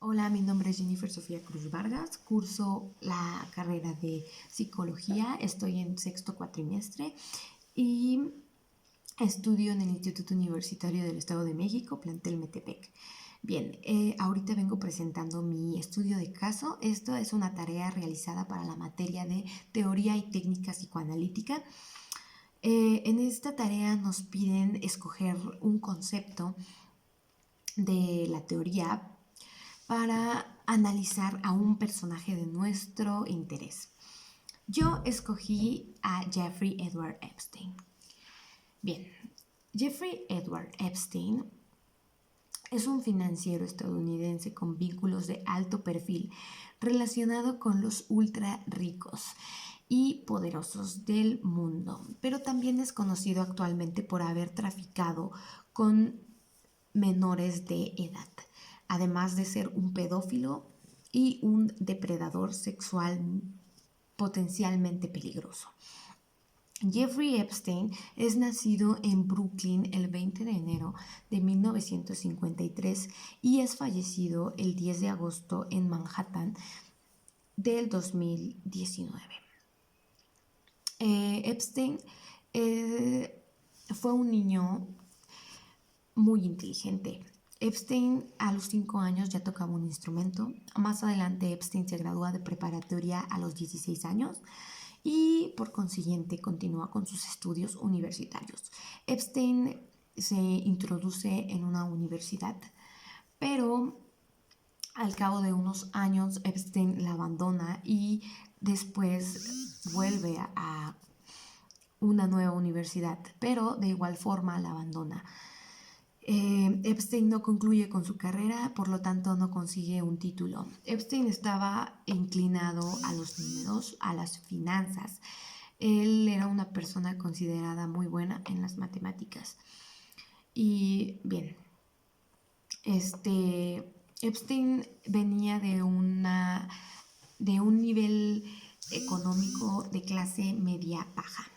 Hola, mi nombre es Jennifer Sofía Cruz Vargas, curso la carrera de psicología, estoy en sexto cuatrimestre y estudio en el Instituto Universitario del Estado de México, plantel Metepec. Bien, ahorita vengo presentando mi estudio de caso. Esto es una tarea realizada para la materia de teoría y técnica psicoanalítica. En esta tarea nos piden escoger un concepto de la teoría para analizar a un personaje de nuestro interés. Yo escogí a Jeffrey Edward Epstein. Bien, Jeffrey Edward Epstein es un financiero estadounidense con vínculos de alto perfil relacionado con los ultra ricos y poderosos del mundo, pero también es conocido actualmente por haber traficado con menores de edad, además de ser un pedófilo y un depredador sexual potencialmente peligroso. Jeffrey Epstein es nacido en Brooklyn el 20 de enero de 1953 y es fallecido el 10 de agosto en Manhattan del 2019. Epstein fue un niño muy inteligente. Epstein a los 5 años ya tocaba un instrumento. Más adelante Epstein se gradúa de preparatoria a los 16 años y por consiguiente continúa con sus estudios universitarios. Epstein se introduce en una universidad, pero al cabo de unos años Epstein la abandona y después vuelve a una nueva universidad, pero de igual forma la abandona. Epstein no concluye con su carrera, por lo tanto no consigue un título. Epstein estaba inclinado a los números, a las finanzas. Él era una persona considerada muy buena en las matemáticas. Y bien, Epstein venía de un nivel económico de clase media baja.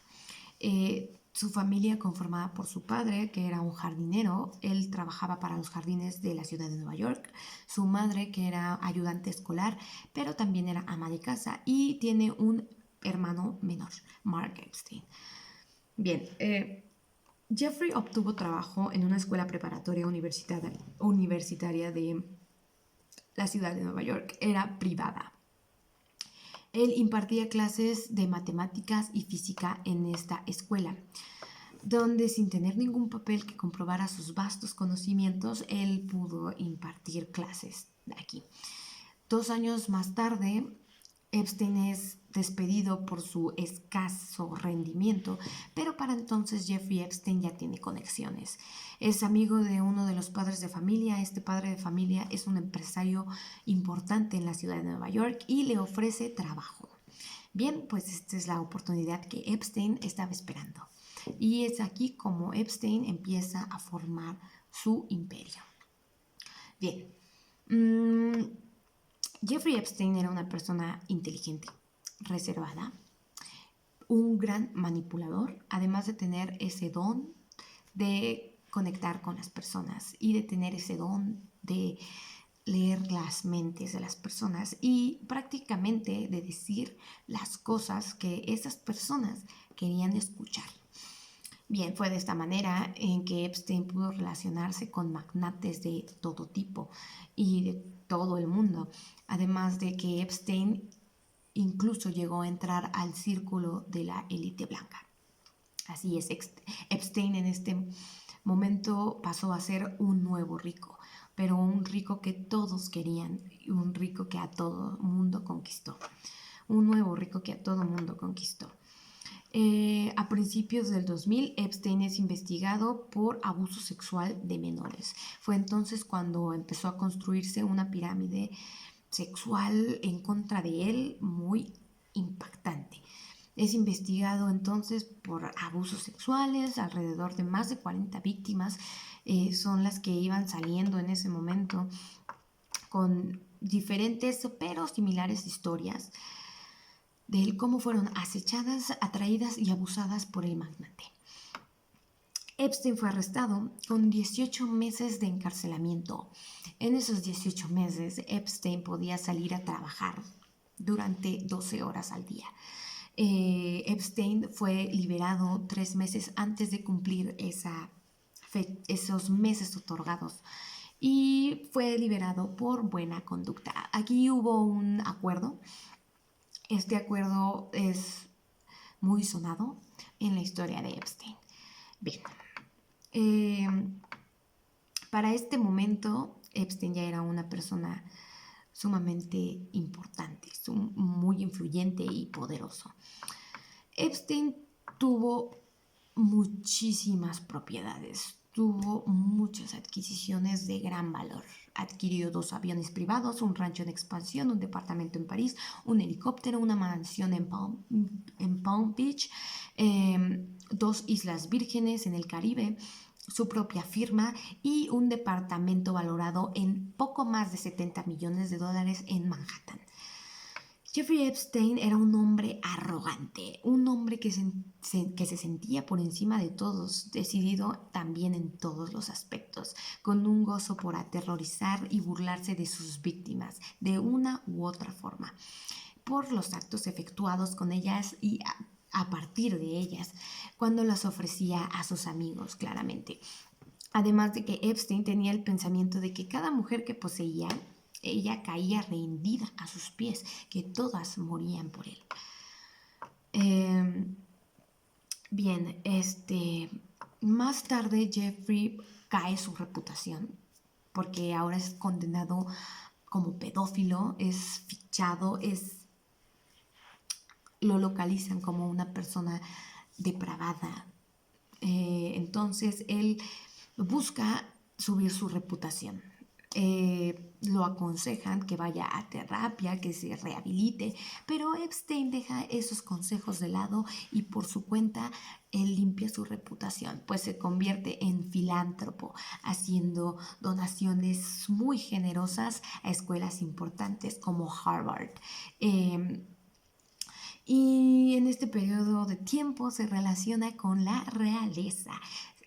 Su familia conformada por su padre, que era un jardinero, él trabajaba para los jardines de la ciudad de Nueva York, su madre, que era ayudante escolar, pero también era ama de casa, y tiene un hermano menor, Mark Epstein. Bien, Jeffrey obtuvo trabajo en una escuela preparatoria universitaria de la ciudad de Nueva York, era privada. Él impartía clases de matemáticas y física en esta escuela, donde sin tener ningún papel que comprobara sus vastos conocimientos, él pudo impartir clases aquí. 2 años más tarde, Epstein es despedido por su escaso rendimiento, pero para entonces Jeffrey Epstein ya tiene conexiones. Es amigo de uno de los padres de familia. Este padre de familia es un empresario importante en la ciudad de Nueva York y le ofrece trabajo. Bien, pues esta es la oportunidad que Epstein estaba esperando. Y es aquí como Epstein empieza a formar su imperio. Bien, Jeffrey Epstein era una persona inteligente, reservada, un gran manipulador, además de tener ese don de conectar con las personas y de tener ese don de leer las mentes de las personas y prácticamente de decir las cosas que esas personas querían escuchar. Bien, fue de esta manera en que Epstein pudo relacionarse con magnates de todo tipo y de todo el mundo, además de que Epstein incluso llegó a entrar al círculo de la élite blanca. Así es, Epstein en este momento pasó a ser un nuevo rico, pero un rico que todos querían, un rico que a todo mundo conquistó, un nuevo rico que a todo mundo conquistó. A principios del 2000, Epstein es investigado por abuso sexual de menores. Fue entonces cuando empezó a construirse una pirámide sexual en contra de él muy impactante. Es investigado entonces por abusos sexuales, alrededor de más de 40 víctimas son las que iban saliendo en ese momento con diferentes pero similares historias de cómo fueron acechadas, atraídas y abusadas por el magnate. Epstein fue arrestado con 18 meses de encarcelamiento. En esos 18 meses, Epstein podía salir a trabajar durante 12 horas al día. Epstein fue liberado 3 meses antes de cumplir esos meses otorgados y fue liberado por buena conducta. Aquí hubo un acuerdo. Este acuerdo es muy sonado en la historia de Epstein. Bien, eh, para este momento Epstein ya era una persona sumamente importante, muy influyente y poderoso. Epstein tuvo muchísimas propiedades, tuvo muchas adquisiciones de gran valor. Adquirió 2 aviones privados, un rancho en expansión, un departamento en París, un helicóptero, una mansión en Palm Beach, 2 islas vírgenes en el Caribe, su propia firma y un departamento valorado en poco más de $70 millones en Manhattan. Jeffrey Epstein era un hombre arrogante, un hombre que se sentía por encima de todos, decidido también en todos los aspectos, con un gozo por aterrorizar y burlarse de sus víctimas de una u otra forma, por los actos efectuados con ellas y a partir de ellas, cuando las ofrecía a sus amigos, claramente. Además de que Epstein tenía el pensamiento de que cada mujer que poseía, ella caía rendida a sus pies, que todas morían por él. Bien, más tarde Jeffrey cae su reputación, porque ahora es condenado como pedófilo, es fichado, lo localizan como una persona depravada. Entonces él busca subir su reputación. Lo aconsejan que vaya a terapia, que se rehabilite, pero Epstein deja esos consejos de lado y por su cuenta él limpia su reputación, pues se convierte en filántropo, haciendo donaciones muy generosas a escuelas importantes como Harvard. Y en este periodo de tiempo se relaciona con la realeza.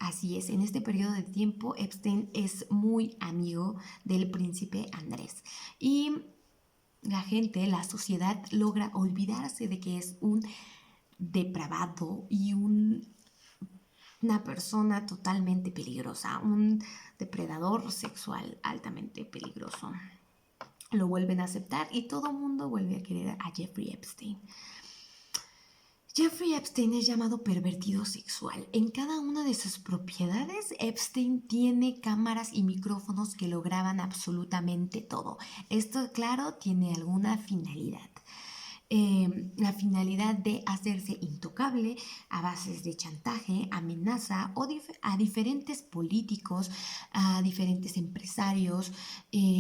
Así es, en este periodo de tiempo Epstein es muy amigo del príncipe Andrés. Y la gente, la sociedad logra olvidarse de que es un depravado y una persona totalmente peligrosa, un depredador sexual altamente peligroso. Lo vuelven a aceptar y todo el mundo vuelve a querer a Jeffrey Epstein. Jeffrey Epstein es llamado pervertido sexual. En cada una de sus propiedades, Epstein tiene cámaras y micrófonos que lo graban absolutamente todo. Esto, claro, tiene alguna finalidad. La finalidad de hacerse intocable a bases de chantaje, amenaza o a diferentes políticos, a diferentes empresarios,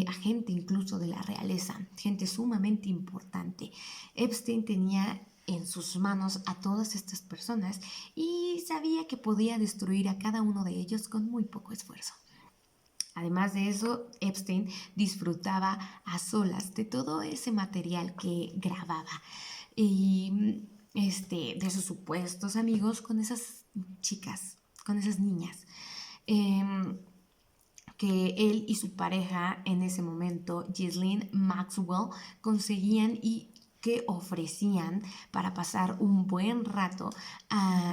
a gente incluso de la realeza, gente sumamente importante. Epstein tenía en sus manos a todas estas personas y sabía que podía destruir a cada uno de ellos con muy poco esfuerzo. Además de eso, Epstein disfrutaba a solas de todo ese material que grababa y de sus supuestos amigos con esas chicas, con esas niñas. Que él y su pareja en ese momento, Ghislaine Maxwell, conseguían y que ofrecían para pasar un buen rato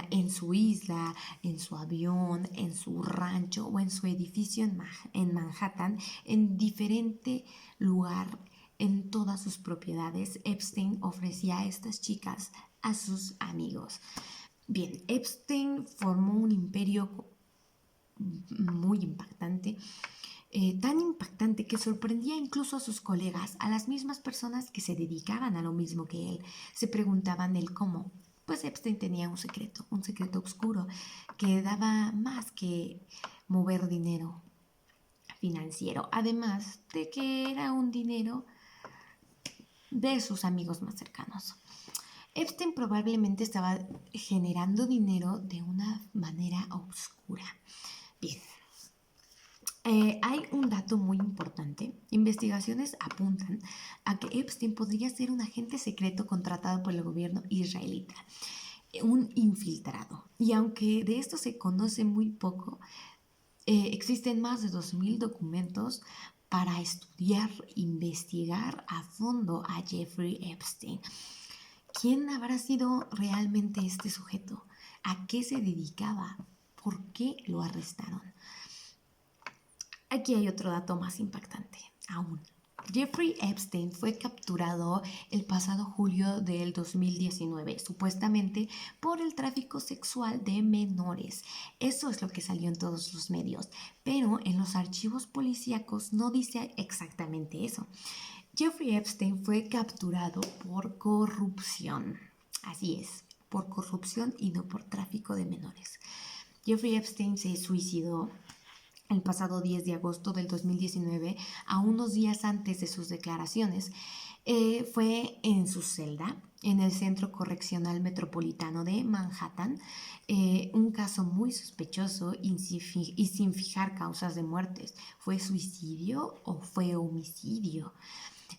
en su isla, en su avión, en su rancho o en su edificio en Manhattan, en diferente lugar, en todas sus propiedades. Epstein ofrecía a estas chicas a sus amigos. Bien, Epstein formó un imperio muy impactante, tan impactante que sorprendía incluso a sus colegas, a las mismas personas que se dedicaban a lo mismo que él. Se preguntaban el cómo. Pues Epstein tenía un secreto oscuro que daba más que mover dinero financiero, además de que era un dinero de sus amigos más cercanos. Epstein probablemente estaba generando dinero de una manera oscura. Bien, hay un dato muy importante. Investigaciones apuntan a que Epstein podría ser un agente secreto contratado por el gobierno israelita. un infiltrado. Y aunque de esto se conoce muy poco, existen más de 2.000 documentos para estudiar, investigar a fondo a Jeffrey Epstein. ¿Quién habrá sido realmente este sujeto? ¿A qué se dedicaba? ¿Por qué lo arrestaron? Aquí hay otro dato más impactante aún. Jeffrey Epstein fue capturado el pasado julio del 2019, supuestamente por el tráfico sexual de menores. Eso es lo que salió en todos los medios, pero en los archivos policíacos no dice exactamente eso. Jeffrey Epstein fue capturado por corrupción. Así es, por corrupción y no por tráfico de menores. Jeffrey Epstein se suicidó el pasado 10 de agosto del 2019, a unos días antes de sus declaraciones. Fue en su celda, en el Centro Correccional Metropolitano de Manhattan, un caso muy sospechoso y sin fijar causas de muertes. ¿Fue suicidio o fue homicidio?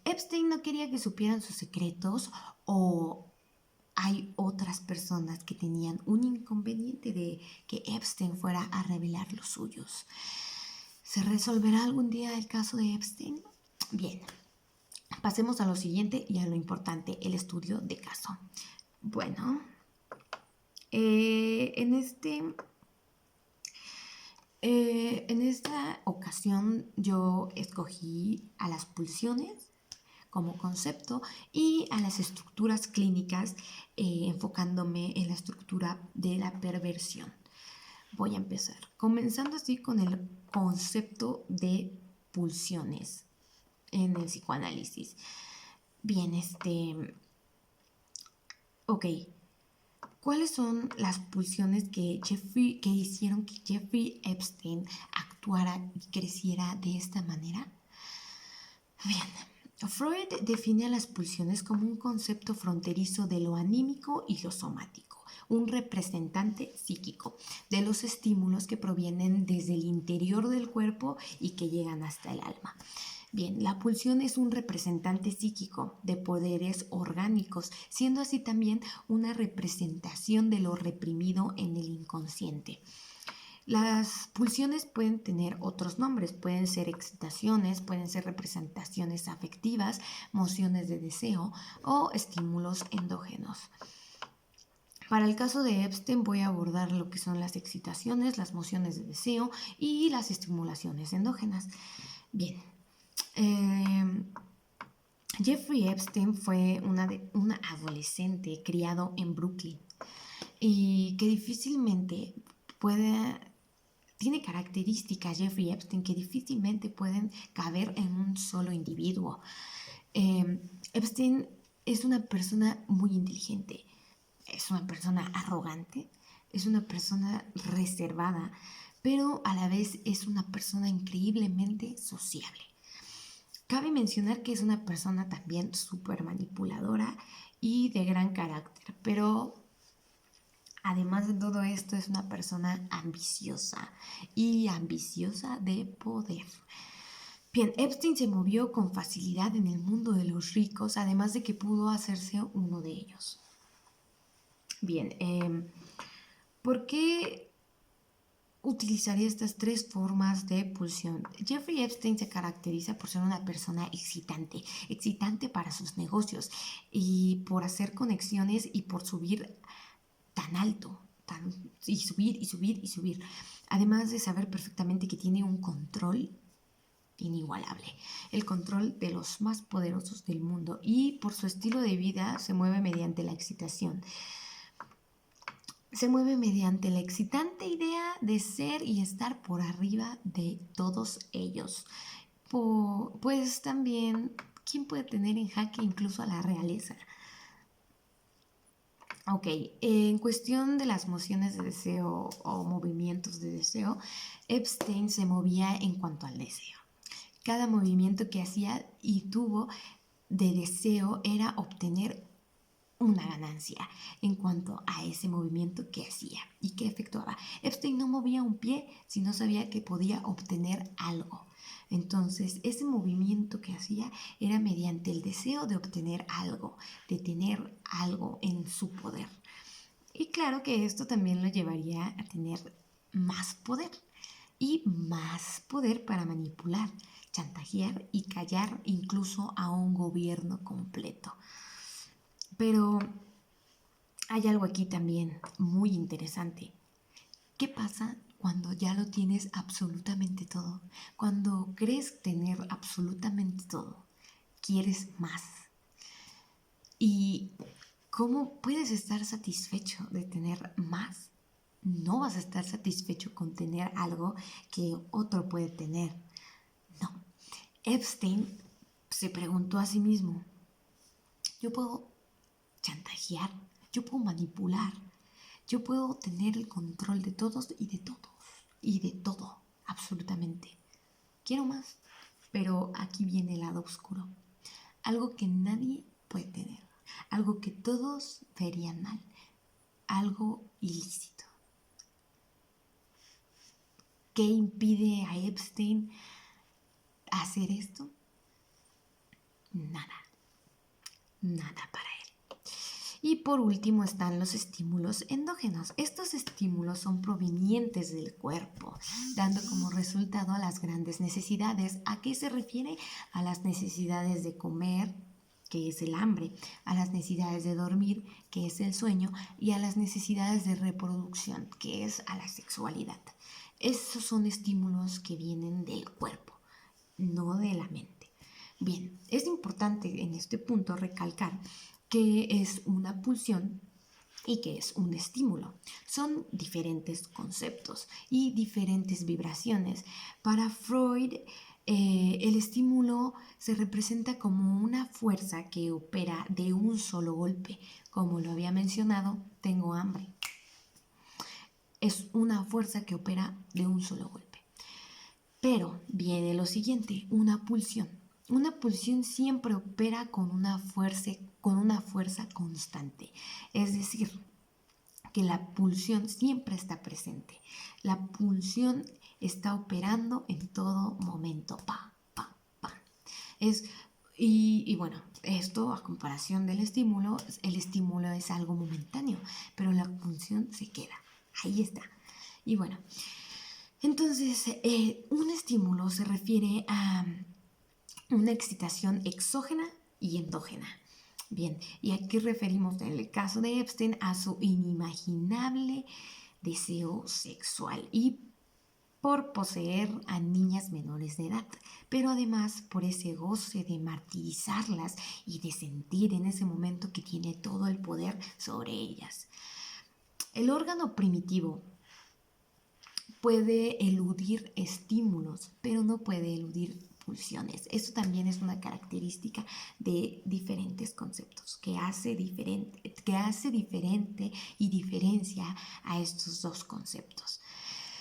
Epstein no quería que supieran sus secretos, o hay otras personas que tenían un inconveniente de que Epstein fuera a revelar los suyos. ¿Se resolverá algún día el caso de Epstein? Bien, pasemos a lo siguiente y a lo importante, el estudio de caso. Bueno, en esta ocasión yo escogí a las pulsiones como concepto y a las estructuras clínicas, enfocándome en la estructura de la perversión. Voy a empezar, comenzando así con el concepto de pulsiones en el psicoanálisis. Bien, ok. ¿Cuáles son las pulsiones que hicieron que Jeffrey Epstein actuara y creciera de esta manera? Bien, Freud define a las pulsiones como un concepto fronterizo de lo anímico y lo somático, un representante psíquico de los estímulos que provienen desde el interior del cuerpo y que llegan hasta el alma. Bien, la pulsión es un representante psíquico de poderes orgánicos, siendo así también una representación de lo reprimido en el inconsciente. Las pulsiones pueden tener otros nombres, pueden ser excitaciones, pueden ser representaciones afectivas, mociones de deseo o estímulos endógenos. Para el caso de Epstein voy a abordar lo que son las excitaciones, las mociones de deseo y las estimulaciones endógenas. Bien, Jeffrey Epstein fue una adolescente criado en Brooklyn y que difícilmente tiene características Jeffrey Epstein que difícilmente pueden caber en un solo individuo. Epstein es una persona muy inteligente, es una persona arrogante, es una persona reservada, pero a la vez es una persona increíblemente sociable. Cabe mencionar que es una persona también súper manipuladora y de gran carácter, pero además de todo esto es una persona ambiciosa y ambiciosa de poder. Bien, Epstein se movió con facilidad en el mundo de los ricos, además de que pudo hacerse uno de ellos. Bien, ¿por qué utilizaría estas tres formas de pulsión? Jeffrey Epstein se caracteriza por ser una persona excitante para sus negocios y por hacer conexiones y por subir tan alto, y subir, además de saber perfectamente que tiene un control inigualable, el control de los más poderosos del mundo, y por su estilo de vida se mueve mediante la excitación. Se mueve mediante la excitante idea de ser y estar por arriba de todos ellos. Pues también, ¿quién puede tener en jaque incluso a la realeza? Ok, en cuestión de las mociones de deseo o movimientos de deseo, Epstein se movía en cuanto al deseo. Cada movimiento que hacía y tuvo de deseo era obtener una ganancia en cuanto a ese movimiento que hacía y que efectuaba. Epstein no movía un pie si no sabía que podía obtener algo. Entonces, ese movimiento que hacía era mediante el deseo de obtener algo, de tener algo en su poder. Y claro que esto también lo llevaría a tener más poder y más poder para manipular, chantajear y callar incluso a un gobierno completo. Pero hay algo aquí también muy interesante. ¿Qué pasa cuando ya lo tienes absolutamente todo? Cuando crees tener absolutamente todo, quieres más. ¿Y cómo puedes estar satisfecho de tener más? No vas a estar satisfecho con tener algo que otro puede tener. No. Epstein se preguntó a sí mismo, yo puedo chantajear, yo puedo manipular, yo puedo tener el control de todos y de todo, absolutamente. Quiero más, pero aquí viene el lado oscuro. Algo que nadie puede tener, algo que todos verían mal, algo ilícito. ¿Qué impide a Epstein hacer esto? Nada, nada para él. Y por último están los estímulos endógenos. Estos estímulos son provenientes del cuerpo, dando como resultado a las grandes necesidades. ¿A qué se refiere? A las necesidades de comer, que es el hambre, a las necesidades de dormir, que es el sueño, y a las necesidades de reproducción, que es a la sexualidad. Esos son estímulos que vienen del cuerpo, no de la mente. Bien, es importante en este punto recalcar que es una pulsión y que es un estímulo. Son diferentes conceptos y diferentes vibraciones. Para Freud, el estímulo se representa como una fuerza que opera de un solo golpe. Como lo había mencionado, tengo hambre. Es una fuerza que opera de un solo golpe. Pero viene lo siguiente, una pulsión. Una pulsión siempre opera con una fuerza constante. Es decir, que la pulsión siempre está presente. La pulsión está operando en todo momento. Pa, pa, pa. Y bueno, esto a comparación del estímulo, el estímulo es algo momentáneo, pero la pulsión se queda. Ahí está. Y bueno, entonces un estímulo se refiere a una excitación exógena y endógena. Bien, y aquí referimos en el caso de Epstein a su inimaginable deseo sexual y por poseer a niñas menores de edad, pero además por ese goce de martirizarlas y de sentir en ese momento que tiene todo el poder sobre ellas. El órgano primitivo puede eludir estímulos, pero no puede eludir pulsiones. Esto también es una característica de diferentes conceptos que hace diferente y diferencia a estos dos conceptos.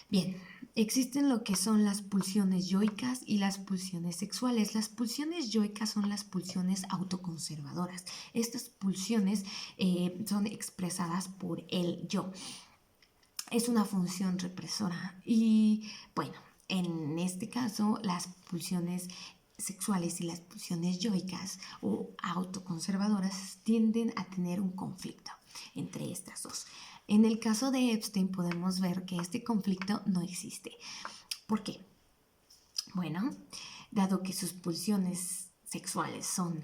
Bien, existen lo que son las pulsiones yoicas y las pulsiones sexuales. Las pulsiones yoicas son las pulsiones autoconservadoras. Estas pulsiones son expresadas por el yo. Es una función represora y bueno, en este caso las pulsiones sexuales y las pulsiones yoicas o autoconservadoras tienden a tener un conflicto entre estas dos. En el caso de Epstein podemos ver que este conflicto no existe. ¿Por qué? Bueno, dado que sus pulsiones sexuales son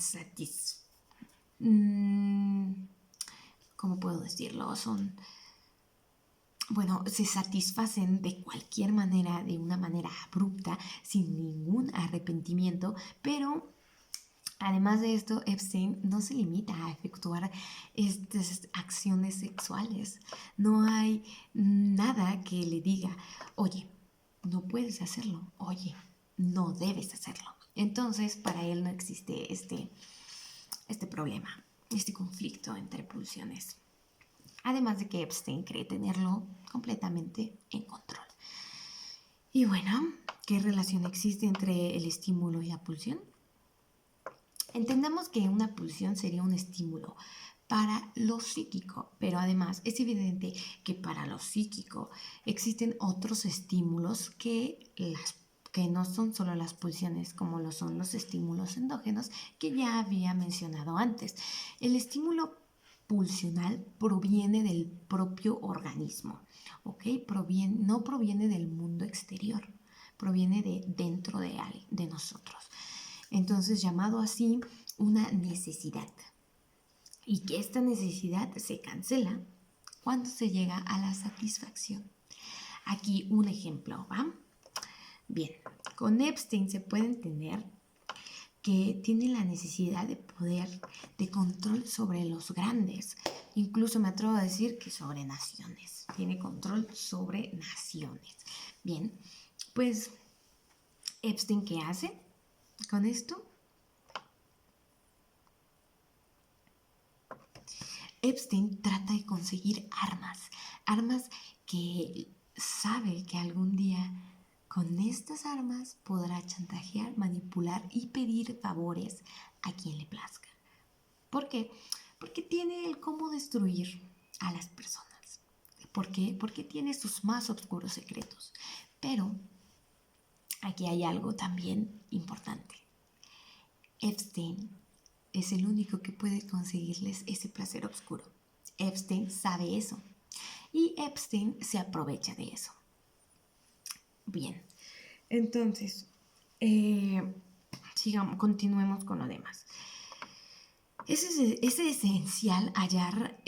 ¿cómo puedo decirlo? Se satisfacen de cualquier manera, de una manera abrupta, sin ningún arrepentimiento, pero además de esto, Epstein no se limita a efectuar estas acciones sexuales. No hay nada que le diga, oye, no puedes hacerlo, oye, no debes hacerlo. Entonces, para él no existe este problema, este conflicto entre pulsiones. Además de que Epstein cree tenerlo completamente en control. Y bueno, ¿qué relación existe entre el estímulo y la pulsión? Entendamos que una pulsión sería un estímulo para lo psíquico, pero además es evidente que para lo psíquico existen otros estímulos que no son solo las pulsiones, como lo son los estímulos endógenos que ya había mencionado antes. El estímulo pulsional proviene del propio organismo, ¿ok? No proviene del mundo exterior, proviene de dentro de nosotros. Entonces, llamado así una necesidad. Y que esta necesidad se cancela cuando se llega a la satisfacción. Aquí un ejemplo, ¿va? Bien, con Epstein se puede entender que tiene la necesidad de poder, de control sobre los grandes. Incluso me atrevo a decir que sobre naciones. Tiene control sobre naciones. Bien, pues Epstein, ¿qué hace con esto? Epstein trata de conseguir armas que sabe que algún día con estas armas podrá chantajear, manipular y pedir favores a quien le plazca. ¿Por qué? Porque tiene el cómo destruir a las personas. ¿Por qué? Porque tiene sus más oscuros secretos. Pero aquí hay algo también importante. Epstein es el único que puede conseguirles ese placer oscuro. Epstein sabe eso y Epstein se aprovecha de eso. Bien, entonces, continuemos con lo demás. Es esencial hallar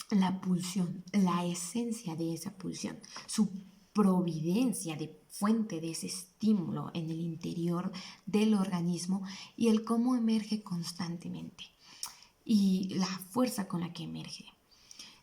la pulsión, la esencia de esa pulsión, su providencia de fuente de ese estímulo en el interior del organismo y el cómo emerge constantemente y la fuerza con la que emerge.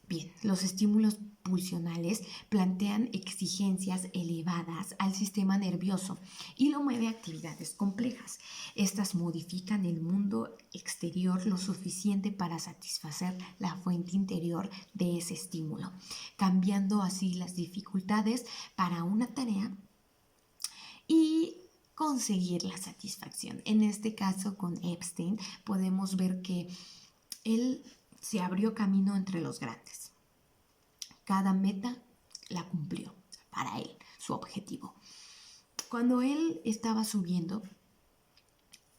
Bien, los estímulos pulsionales plantean exigencias elevadas al sistema nervioso y lo mueve a actividades complejas. Estas modifican el mundo exterior lo suficiente para satisfacer la fuente interior de ese estímulo, cambiando así las dificultades para una tarea y conseguir la satisfacción. En este caso, con Epstein, podemos ver que él se abrió camino entre los grandes. Cada meta la cumplió para él, su objetivo. Cuando él estaba subiendo,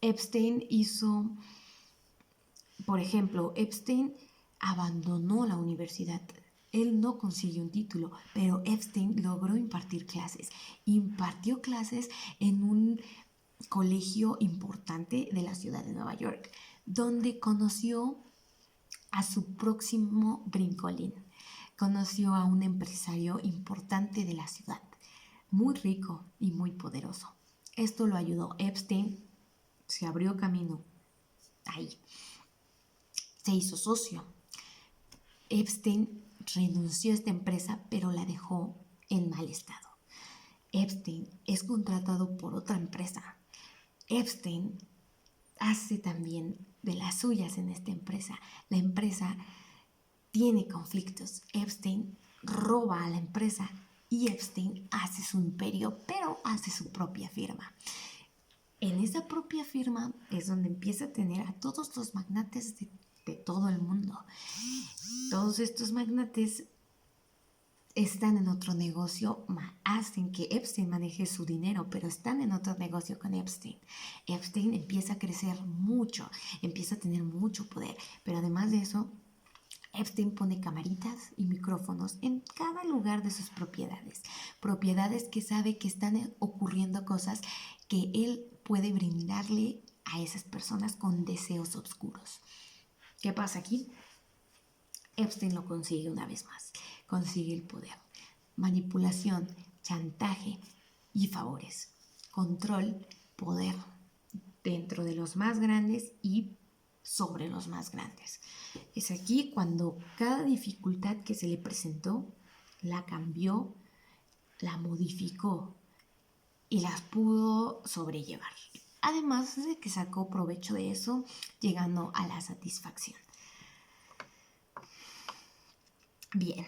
Epstein hizo, por ejemplo, Epstein abandonó la universidad. Él no consiguió un título, pero Epstein logró impartir clases. Impartió clases en un colegio importante de la ciudad de Nueva York, donde conoció a su próximo brincolín. Conoció a un empresario importante de la ciudad, muy rico y muy poderoso. Esto lo ayudó. Epstein se abrió camino ahí. Se hizo socio. Epstein renunció a esta empresa, pero la dejó en mal estado. Epstein es contratado por otra empresa. Epstein hace también de las suyas en esta empresa. La empresa tiene conflictos. Epstein roba a la empresa y Epstein hace su imperio, pero hace su propia firma. En esa propia firma es donde empieza a tener a todos los magnates de todo el mundo. Todos estos magnates están en otro negocio, hacen que Epstein maneje su dinero, pero están en otro negocio con Epstein. Epstein empieza a crecer mucho, empieza a tener mucho poder, pero además de eso, Epstein pone camaritas y micrófonos en cada lugar de sus propiedades. Propiedades que sabe que están ocurriendo cosas que él puede brindarle a esas personas con deseos oscuros. ¿Qué pasa aquí? Epstein lo consigue una vez más. Consigue el poder. Manipulación, chantaje y favores. Control, poder dentro de los más grandes y sobre los más grandes. Es aquí cuando cada dificultad que se le presentó la cambió, la modificó y las pudo sobrellevar. Además de que sacó provecho de eso, llegando a la satisfacción. Bien.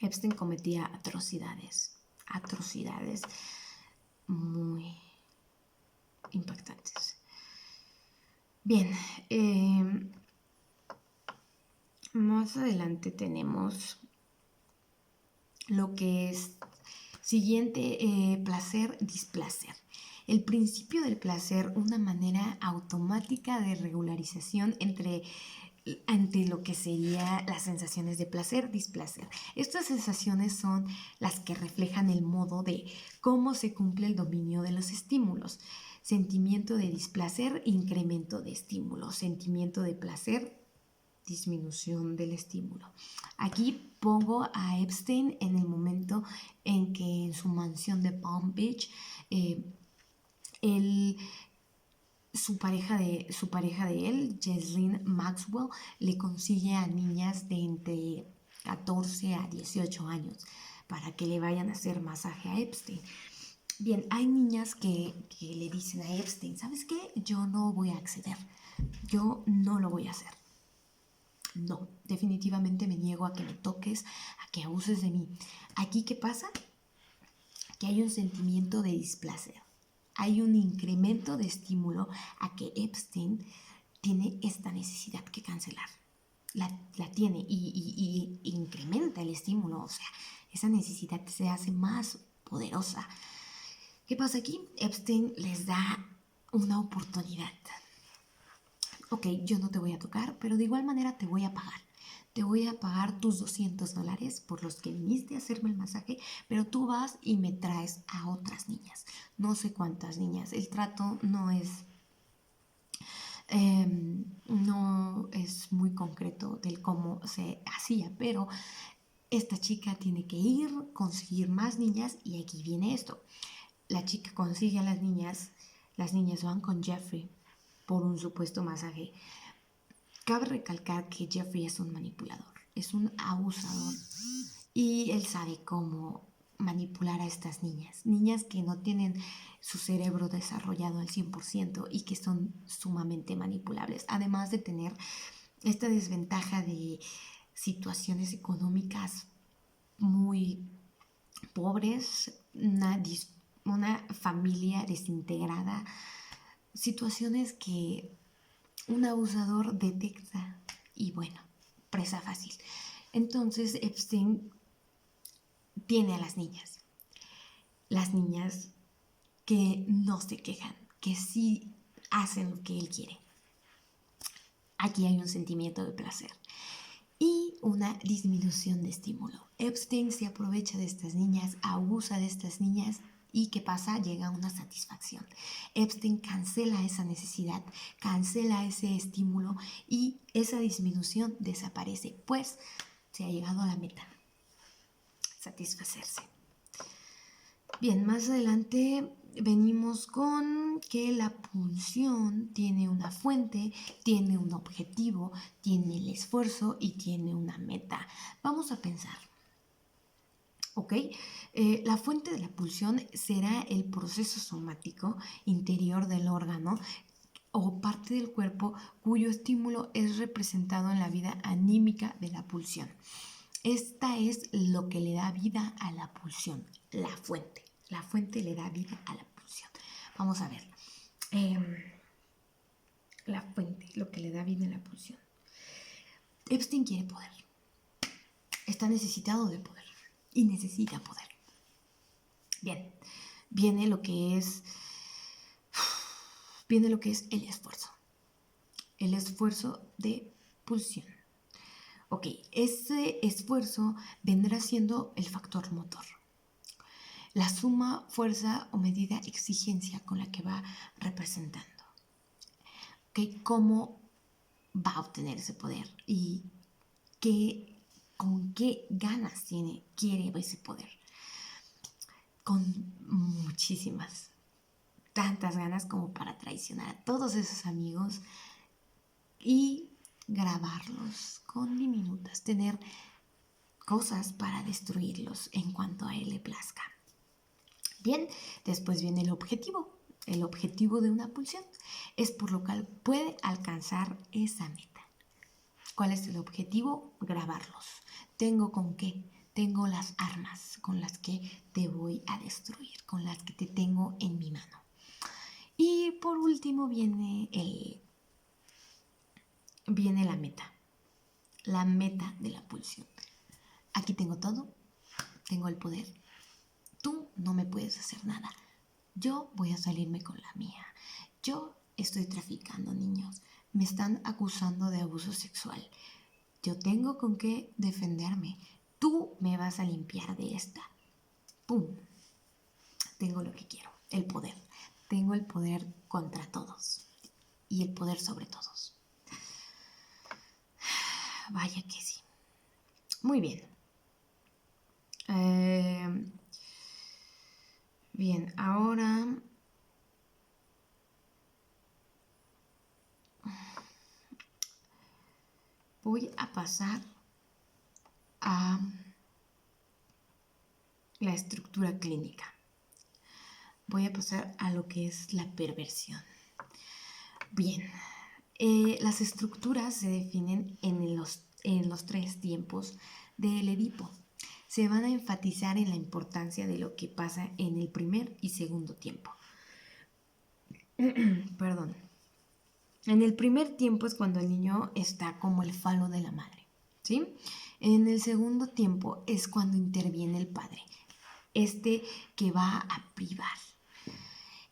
Epstein cometía atrocidades muy impactantes. Bien, más adelante tenemos lo que es siguiente, placer, displacer. El principio del placer, una manera automática de regularización ante lo que serían las sensaciones de placer, displacer. Estas sensaciones son las que reflejan el modo de cómo se cumple el dominio de los estímulos. Sentimiento de displacer, incremento de estímulo. Sentimiento de placer, disminución del estímulo. Aquí pongo a Epstein en el momento en que en su mansión de Palm Beach, su pareja de él, Ghislaine Maxwell, le consigue a niñas de entre 14 a 18 años para que le vayan a hacer masaje a Epstein. Bien, hay niñas que le dicen a Epstein, ¿sabes qué? Yo no voy a acceder, yo no lo voy a hacer. No, definitivamente me niego a que me toques, a que abuses de mí. Aquí, ¿qué pasa? Que hay un sentimiento de displacer. Hay un incremento de estímulo a que Epstein tiene esta necesidad que cancelar. La tiene y incrementa el estímulo, o sea, esa necesidad se hace más poderosa. ¿Qué pasa aquí? Epstein les da una oportunidad. Ok, yo no te voy a tocar, pero de igual manera te voy a pagar. Te voy a pagar tus $200 por los que viniste a hacerme el masaje, pero tú vas y me traes a otras niñas. No sé cuántas niñas. El trato no es muy concreto del cómo se hacía, pero esta chica tiene que ir, conseguir más niñas y aquí viene esto. La chica consigue a las niñas van con Jeffrey por un supuesto masaje. Cabe recalcar que Jeffrey es un manipulador, es un abusador y él sabe cómo manipular a estas niñas que no tienen su cerebro desarrollado al 100% y que son sumamente manipulables, además de tener esta desventaja de situaciones económicas muy pobres, una familia desintegrada, situaciones que un abusador detecta y bueno, presa fácil. Entonces Epstein tiene a las niñas que no se quejan, que sí hacen lo que él quiere. Aquí hay un sentimiento de placer y una disminución de estímulo. Epstein se aprovecha de estas niñas, abusa de estas niñas y ¿qué pasa? Llega a una satisfacción. Epstein cancela esa necesidad, cancela ese estímulo y esa disminución desaparece, pues se ha llegado a la meta, satisfacerse. Bien, más adelante venimos con que la pulsión tiene una fuente, tiene un objetivo, tiene el esfuerzo y tiene una meta. Vamos a pensar. ¿Ok? La fuente de la pulsión será el proceso somático interior del órgano o parte del cuerpo cuyo estímulo es representado en la vida anímica de la pulsión. Esta es lo que le da vida a la pulsión, la fuente. La fuente le da vida a la pulsión. Vamos a ver. La fuente, lo que le da vida a la pulsión. Epstein quiere poder. Está necesitado de poder y necesita poder. Bien, viene lo que es el esfuerzo. El esfuerzo de pulsión. Ok, ese esfuerzo vendrá siendo el factor motor. La suma, fuerza o medida exigencia con la que va representando. ¿Okay? ¿Cómo va a obtener ese poder? Y con qué ganas quiere ese poder. Con muchísimas, tantas ganas como para traicionar a todos esos amigos y grabarlos con diminutas, tener cosas para destruirlos en cuanto a él le plazca. Bien, después viene el objetivo. El objetivo de una pulsión es por lo cual puede alcanzar esa meta. ¿Cuál es el objetivo? Grabarlos. ¿Tengo con qué? Tengo las armas con las que te voy a destruir, con las que te tengo en mi mano. Y por último viene la meta de la pulsión. Aquí tengo todo, tengo el poder. Tú no me puedes hacer nada. Yo voy a salirme con la mía. Yo estoy traficando niños. Me están acusando de abuso sexual. Yo tengo con qué defenderme. Tú me vas a limpiar de esta. ¡Pum! Tengo lo que quiero, el poder. Tengo el poder contra todos y el poder sobre todos. Vaya que sí. Muy bien. Bien, ahora voy a pasar a la estructura clínica. Voy a pasar a lo que es la perversión. Bien, las estructuras se definen en los 3 tiempos del Edipo. Se van a enfatizar en la importancia de lo que pasa en el primer y segundo tiempo. Perdón. En el primer tiempo es cuando el niño está como el falo de la madre, ¿sí? En el segundo tiempo es cuando interviene el padre, que va a privar.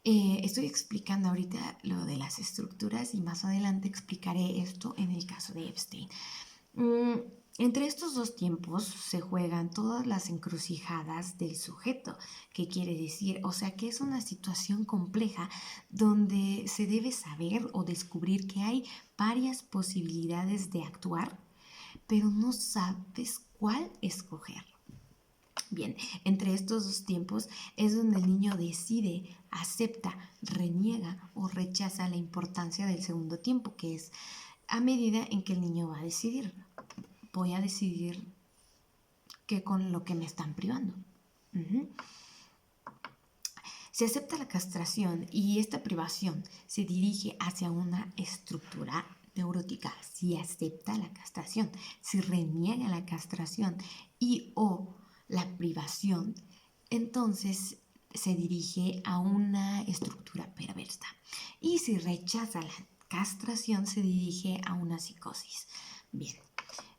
Estoy explicando ahorita lo de las estructuras y más adelante explicaré esto en el caso de Epstein. Entre estos 2 tiempos se juegan todas las encrucijadas del sujeto. ¿Qué quiere decir? O sea que es una situación compleja donde se debe saber o descubrir que hay varias posibilidades de actuar, pero no sabes cuál escoger. Bien, entre estos 2 tiempos es donde el niño decide, acepta, reniega o rechaza la importancia del segundo tiempo, que es a medida en que el niño va a decidir. Voy a decidir qué con lo que me están privando. Se acepta la castración y esta privación se dirige hacia una estructura neurótica. Si acepta la castración, si reniega la castración y o la privación, entonces se dirige a una estructura perversa. Y si rechaza la castración, se dirige a una psicosis. Bien,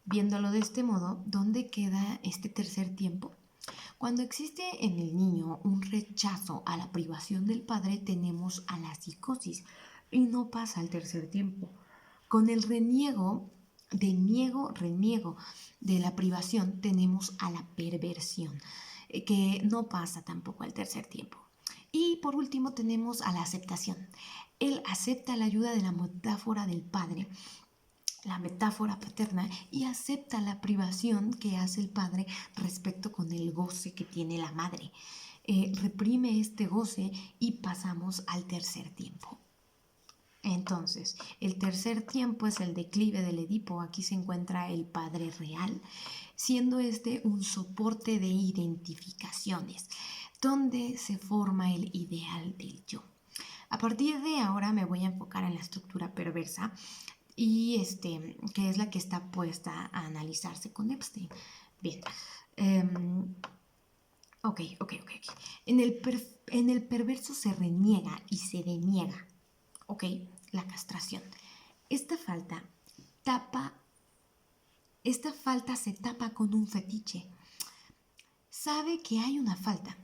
viéndolo de este modo, ¿dónde queda este tercer tiempo? Cuando existe en el niño un rechazo a la privación del padre, tenemos a la psicosis y no pasa al tercer tiempo. Con el reniego de la privación, tenemos a la perversión, que no pasa tampoco al tercer tiempo. Y por último tenemos a la aceptación. Él acepta la ayuda de la metáfora del padre, la metáfora paterna, y acepta la privación que hace el padre respecto con el goce que tiene la madre. Reprime este goce y pasamos al tercer tiempo. Entonces, el tercer tiempo es el declive del Edipo. Aquí se encuentra el padre real, siendo este un soporte de identificaciones, donde se forma el ideal del yo. A partir de ahora me voy a enfocar en la estructura perversa y que es la que está puesta a analizarse con Epstein. Bien. Ok. En el perverso se reniega y se deniega. Ok, la castración. Esta falta se tapa con un fetiche. Sabe que hay una falta.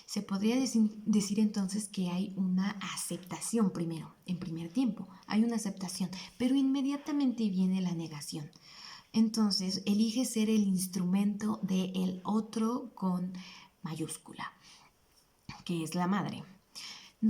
Se podría decir entonces que hay una aceptación primero, en primer tiempo. Hay una aceptación, pero inmediatamente viene la negación. Entonces elige ser el instrumento del otro con mayúscula, que es la madre.